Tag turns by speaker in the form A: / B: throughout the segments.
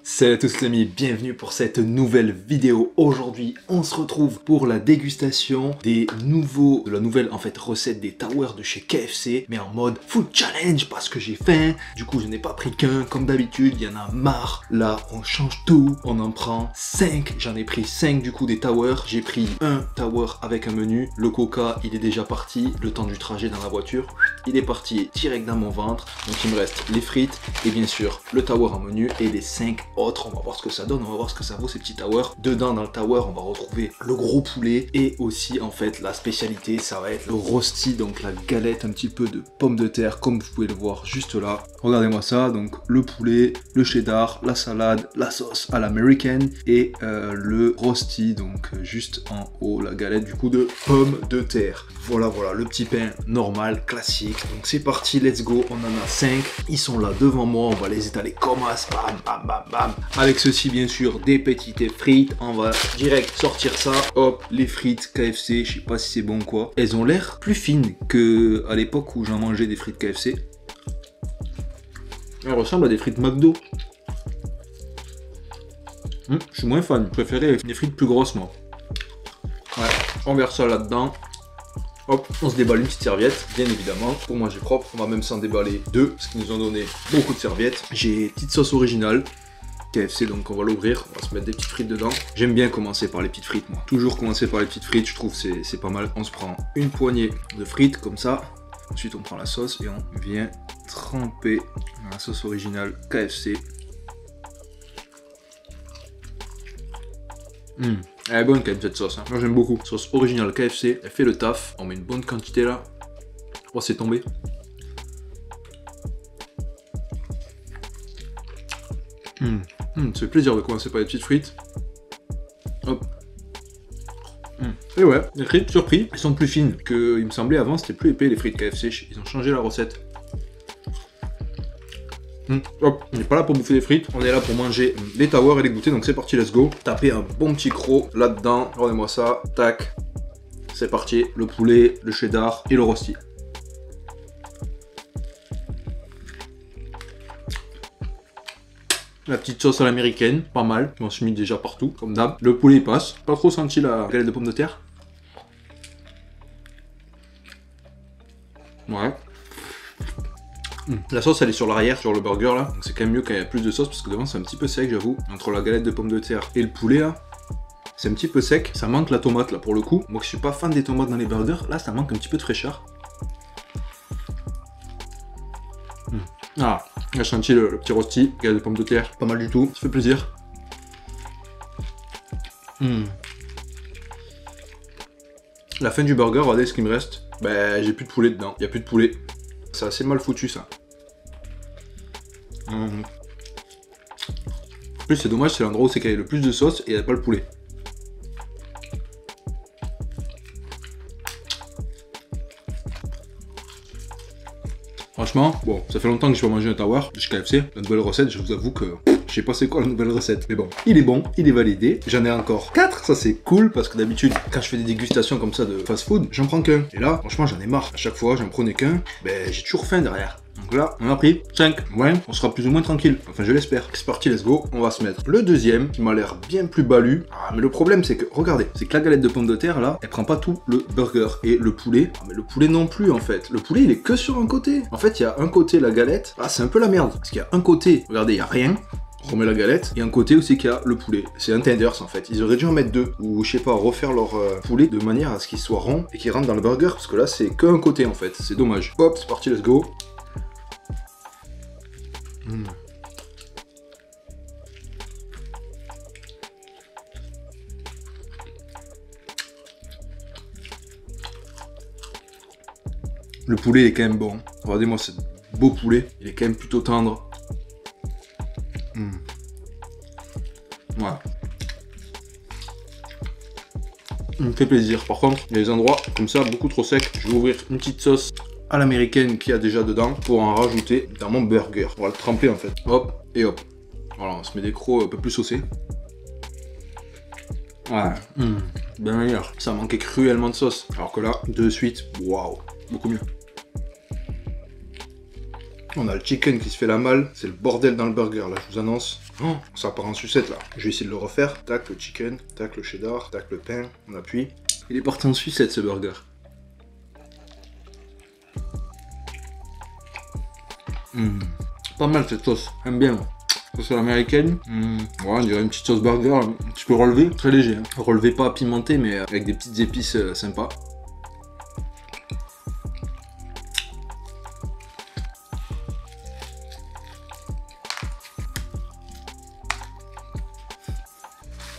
A: Salut à tous les amis, bienvenue pour cette nouvelle vidéo. Aujourd'hui, on se retrouve pour la dégustation de la nouvelle recette des towers de chez KFC, mais en mode food challenge parce que j'ai faim. Du coup, je n'ai pas pris qu'un, comme d'habitude, il y en a marre. Là, on change tout, on en prend 5. J'en ai pris 5 du coup des towers. J'ai pris un tower avec un menu. Le coca, il est déjà parti. Le temps du trajet dans la voiture, il est parti direct dans mon ventre. Donc il me reste les frites et bien sûr le tower en menu et les 5 autres. On va voir ce que ça donne, on va voir ce que ça vaut ces petits towers. Dedans dans le tower on va retrouver le gros poulet et aussi en fait la spécialité ça va être le rosti, donc la galette un petit peu de pommes de terre comme vous pouvez le voir juste là. Regardez-moi ça, donc le poulet, le cheddar, la salade, la sauce à l'américaine et le rosti, donc juste en haut la galette du coup de pommes de terre. Voilà, le petit pain normal, classique. Donc c'est parti, let's go, on en a 5. Ils sont là devant moi, on va les étaler comme ça, bam, bam, bam, bam. Avec ceci, bien sûr, des petites frites. On va direct sortir ça. Hop, les frites KFC, je sais pas si c'est bon ou quoi. Elles ont l'air plus fines que à l'époque où j'en mangeais des frites KFC. Elles ressemblent à des frites McDo. Je suis moins fan, je préférais les frites plus grosses moi. Ouais, on verse ça là-dedans. Hop, on se déballe une petite serviette, bien évidemment, pour manger propre. On va même s'en déballer deux, parce qu'ils nous ont donné beaucoup de serviettes. J'ai petite sauce originale, KFC, donc on va l'ouvrir, on va se mettre des petites frites dedans. J'aime bien commencer par les petites frites, moi. Toujours commencer par les petites frites, je trouve c'est pas mal. On se prend une poignée de frites, comme ça. Ensuite, on prend la sauce et on vient tremper dans la sauce originale KFC. Elle est bonne quand même cette sauce, hein. Moi j'aime beaucoup. Sauce originale KFC, elle fait le taf. On met une bonne quantité là. Oh, c'est tombé. Ça fait plaisir de commencer par les petites frites. Hop. Et ouais, les frites, surpris, elles sont plus fines que il me semblait avant, c'était plus épais les frites KFC. Ils ont changé la recette. Hop, on n'est pas là pour bouffer des frites, on est là pour manger les towers et les goûter, donc c'est parti, let's go. Tapez un bon petit croc là-dedans, regardez-moi ça, tac, c'est parti, le poulet, le cheddar et le rosti. La petite sauce à l'américaine, pas mal, je m'en suis mis déjà partout, comme d'hab. Le poulet il passe, pas trop senti la galette de pommes de terre. Ouais. La sauce elle est sur l'arrière, sur le burger là, donc c'est quand même mieux quand il y a plus de sauce parce que devant c'est un petit peu sec, j'avoue. Entre la galette de pommes de terre et le poulet là, c'est un petit peu sec, ça manque la tomate là pour le coup. Moi qui suis pas fan des tomates dans les burgers, là ça manque un petit peu de fraîcheur. Ah, j'ai senti le petit rosti, galette de pommes de terre, pas mal du tout, ça fait plaisir. La fin du burger, regardez ce qu'il me reste. Ben j'ai plus de poulet dedans, il n'y a plus de poulet. C'est assez mal foutu ça. En plus c'est dommage, c'est l'endroit où c'est qu'il y a le plus de sauce et il n'y a pas le poulet. Franchement, bon, ça fait longtemps que je vais manger un tower de chez KFC. La nouvelle recette, je vous avoue que je sais pas c'est quoi la nouvelle recette. Mais bon, il est validé. J'en ai encore 4, ça c'est cool parce que d'habitude, quand je fais des dégustations comme ça de fast food, j'en prends qu'un. Et là, franchement, j'en ai marre. À chaque fois, j'en prenais qu'un, ben j'ai toujours faim derrière. Donc là, on a pris 5. Ouais, on sera plus ou moins tranquille. Enfin, je l'espère. C'est parti, let's go. On va se mettre le deuxième qui m'a l'air bien plus balu. Ah, mais le problème, c'est que, regardez, c'est que la galette de pommes de terre, là, elle prend pas tout le burger. Et le poulet, ah, mais le poulet non plus, en fait. Le poulet, il est que sur un côté. En fait, il y a un côté, la galette. Ah, c'est un peu la merde. Parce qu'il y a un côté, regardez, il y a rien. On remet la galette, et un côté aussi qu'il y a le poulet. C'est un tenders en fait, ils auraient dû en mettre deux, ou je sais pas, refaire leur poulet de manière à ce qu'il soit rond et qu'il rentre dans le burger, parce que là c'est qu'un côté en fait, c'est dommage. Hop, c'est parti, let's go. Le poulet il est quand même bon, regardez-moi ce beau poulet, il est quand même plutôt tendre. Voilà. Il me fait plaisir. Par contre, il y a des endroits comme ça, beaucoup trop secs. Je vais ouvrir une petite sauce à l'américaine qu'il y a déjà dedans pour en rajouter dans mon burger. On va le tremper en fait. Hop et hop. Voilà, on se met des crocs un peu plus saucés. Ouais, bien meilleur. Ça manquait cruellement de sauce. Alors que là, de suite, waouh, beaucoup mieux. On a le chicken qui se fait la malle, c'est le bordel dans le burger là, je vous annonce. Oh, ça part en sucette là. Je vais essayer de le refaire. Tac, le chicken, tac, le cheddar, tac, le pain, on appuie. Il est parti en sucette ce burger. Pas mal cette sauce, j'aime bien. Sauce américaine, ouais, on dirait une petite sauce burger, tu peux relever, très léger. Hein. Relevé pas pimenté, mais avec des petites épices sympas.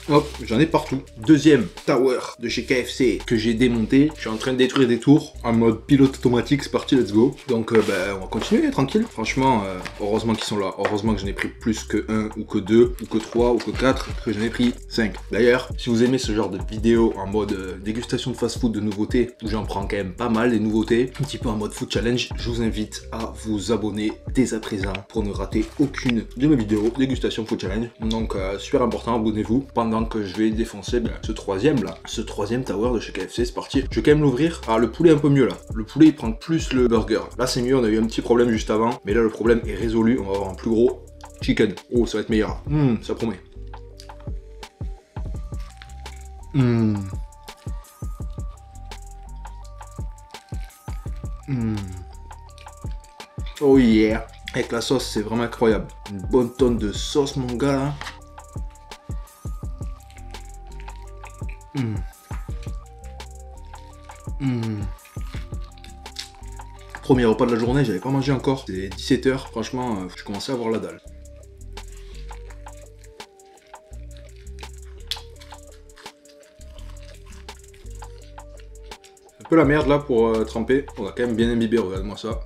A: Hop, j'en ai partout. Deuxième tower de chez KFC que j'ai démonté. Je suis en train de détruire des tours en mode pilote automatique. C'est parti, let's go. Donc, on va continuer, tranquille. Franchement, heureusement qu'ils sont là. Heureusement que j'en ai pris plus que 1 ou que 2 ou que 3 ou que 4. Que j'en ai pris 5. D'ailleurs, si vous aimez ce genre de vidéo en mode dégustation de fast-food de nouveautés, où j'en prends quand même pas mal des nouveautés, un petit peu en mode food challenge, je vous invite à vous abonner dès à présent pour ne rater aucune de mes vidéos dégustation food challenge. Donc, super important, abonnez-vous pendant que je vais défoncer ce troisième tower de chez KFC. C'est parti, je vais quand même l'ouvrir. Ah, le poulet un peu mieux là, le poulet il prend plus le burger, là c'est mieux, on a eu un petit problème juste avant, mais là le problème est résolu, on va avoir un plus gros chicken. Oh, ça va être meilleur, ça promet. Oh yeah, avec la sauce c'est vraiment incroyable, une bonne tonne de sauce mon gars là. Premier repas de la journée, j'avais pas mangé encore. C'est 17 h, franchement, je commençais à avoir la dalle. Un peu la merde là pour tremper. On va quand même bien imbiber, regarde-moi ça.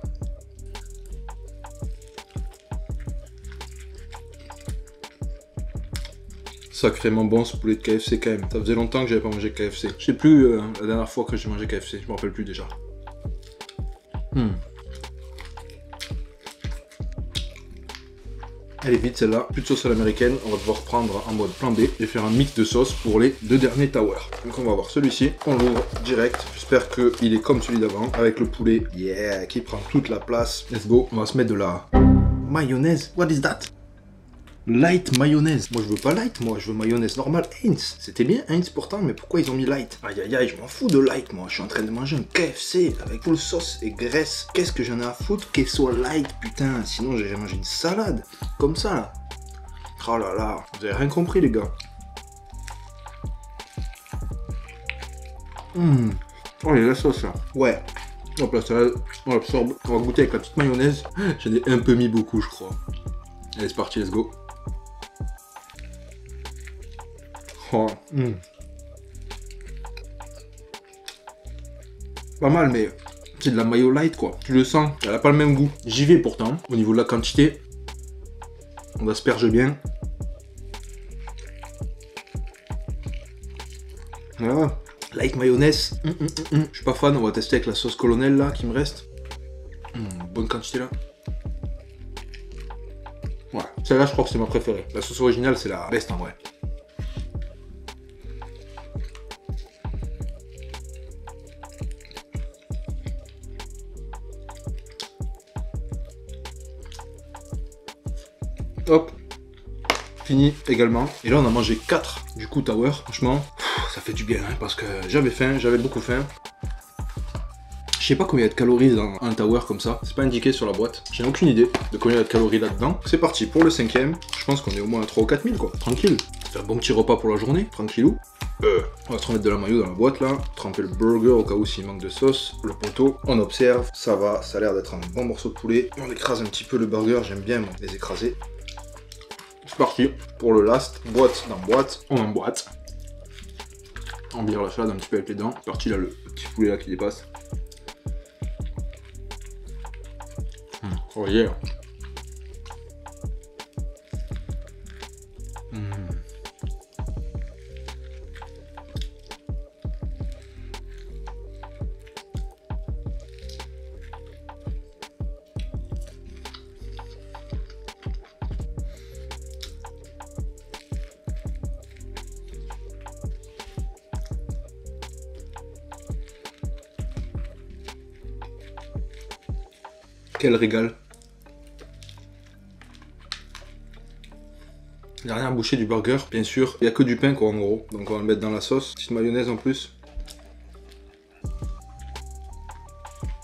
A: Sacrément bon ce poulet de KFC quand même. Ça faisait longtemps que j'avais pas mangé KFC. Je sais plus la dernière fois que j'ai mangé KFC, je me rappelle plus déjà. Elle est vite celle-là, plus de sauce à l'américaine, on va devoir prendre en mode plan B et faire un mix de sauce pour les deux derniers towers. Donc on va voir celui-ci, on l'ouvre direct, j'espère qu'il est comme celui d'avant, avec le poulet, yeah, qui prend toute la place. Let's go, on va se mettre de la mayonnaise, what is that? Light mayonnaise. Moi je veux pas light, moi je veux mayonnaise normale. Heinz, c'était bien Heinz pourtant, mais pourquoi ils ont mis light? Aïe aïe aïe, je m'en fous de light moi. Je suis en train de manger un KFC avec full sauce et graisse. Qu'est-ce que j'en ai à foutre qu'elle soit light, putain. Sinon j'ai mangé une salade. Comme ça là. Oh là là, vous avez rien compris les gars. Oh il y a la sauce là. Ouais. Hop la salade, on l'absorbe. On va goûter avec la petite mayonnaise. J'en ai un peu mis beaucoup je crois. Allez c'est parti, let's go. Oh, pas mal, mais c'est de la mayo light quoi. Tu le sens, elle a pas le même goût. J'y vais pourtant. Au niveau de la quantité, on asperge bien. Voilà. Light mayonnaise. Je suis pas fan, on va tester avec la sauce colonel là qui me reste. Bonne quantité là. Ouais, celle-là je crois que c'est ma préférée. La sauce originale c'est la best en vrai. Hop, fini également. Et là on a mangé 4 du coup tower. Franchement, ça fait du bien hein, parce que j'avais faim, j'avais beaucoup faim. Je sais pas combien il y a de calories dans un tower comme ça. C'est pas indiqué sur la boîte. J'ai aucune idée de combien il y a de calories là-dedans. C'est parti pour le 5e. Je pense qu'on est au moins à 3 ou 4 000 quoi. Tranquille. Ça fait un bon petit repas pour la journée. Tranquillou. On va se remettre de la mayo dans la boîte là. Tremper le burger au cas où s'il manque de sauce. Le poteau. On observe. Ça va. Ça a l'air d'être un bon morceau de poulet. On écrase un petit peu le burger. J'aime bien moi, les écraser. C'est parti pour le last. Boîte dans boîte. On emboîte. On vire la salade un petit peu avec les dents. C'est parti là le petit poulet là qui dépasse. Oh yeah. Quel régal. Dernière bouchée du burger, bien sûr. Il n'y a que du pain quoi en gros. Donc on va le mettre dans la sauce. Petite mayonnaise en plus.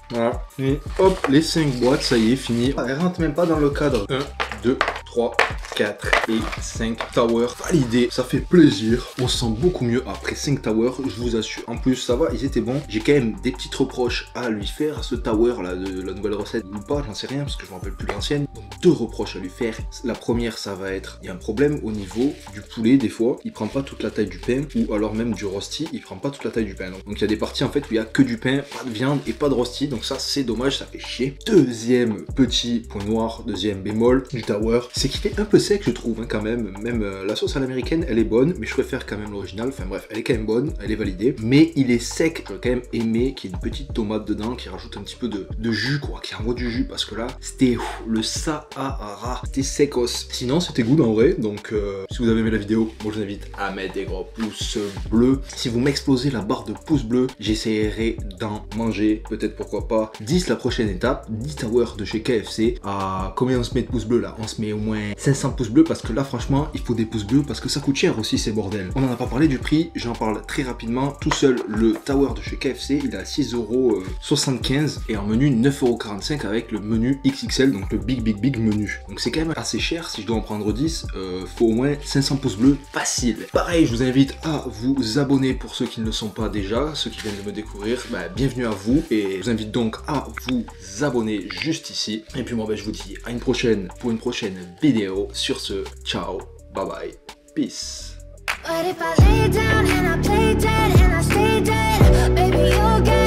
A: Voilà. Et hop, les 5 boîtes, ça y est, fini. Elle rentre même pas dans le cadre. 1, 2, 3, 4 et 5 towers validés. Ça fait plaisir. On se sent beaucoup mieux après 5 towers, je vous assure. En plus, ça va, ils étaient bons. J'ai quand même des petites reproches à lui faire à ce tower là de la nouvelle recette. Ou pas, j'en sais rien parce que je me rappelle plus l'ancienne. Donc 2 reproches à lui faire. La première, ça va être, il y a un problème au niveau du poulet des fois. Il prend pas toute la taille du pain ou alors même du rosti, il prend pas toute la taille du pain. Donc il y a des parties en fait où il y a que du pain, pas de viande et pas de rosti. Donc ça, c'est dommage, ça fait chier. Deuxième petit point noir, deuxième bémol du tower, c'est qu'il est un peu sec je trouve hein, quand même. Même la sauce à l'américaine elle est bonne, mais je préfère quand même l'original. Enfin bref, elle est quand même bonne, elle est validée, mais il est sec. J'aurais quand même aimé qu'il y ait une petite tomate dedans qui rajoute un petit peu de jus quoi, qui envoie du jus parce que là c'était le Sahara, c'était secos. Sinon c'était good en vrai, donc si vous avez aimé la vidéo, moi je vous invite à mettre des gros pouces bleus. Si vous m'explosez la barre de pouces bleus, j'essaierai d'en manger, peut-être pourquoi pas 10 la prochaine étape, 10 towers de chez KFC. À combien on se met de pouces bleus là? On se met au moins 500 pouces bleus parce que là franchement il faut des pouces bleus parce que ça coûte cher aussi ces bordels. On en a pas parlé du prix, j'en parle très rapidement. Tout seul le tower de chez KFC il est à 6,75€ et en menu 9,45€ avec le menu XXL, donc le big menu. Donc c'est quand même assez cher. Si je dois en prendre 10, faut au moins 500 pouces bleus facile. Pareil, je vous invite à vous abonner pour ceux qui ne le sont pas déjà, ceux qui viennent de me découvrir, bah, bienvenue à vous et je vous invite donc à vous abonner juste ici. Et puis moi je vous dis à une prochaine pour une prochaine vidéo. Sur ce, ciao, bye bye, peace. But if I lay down and I play dead and I stay dead, baby, you'll get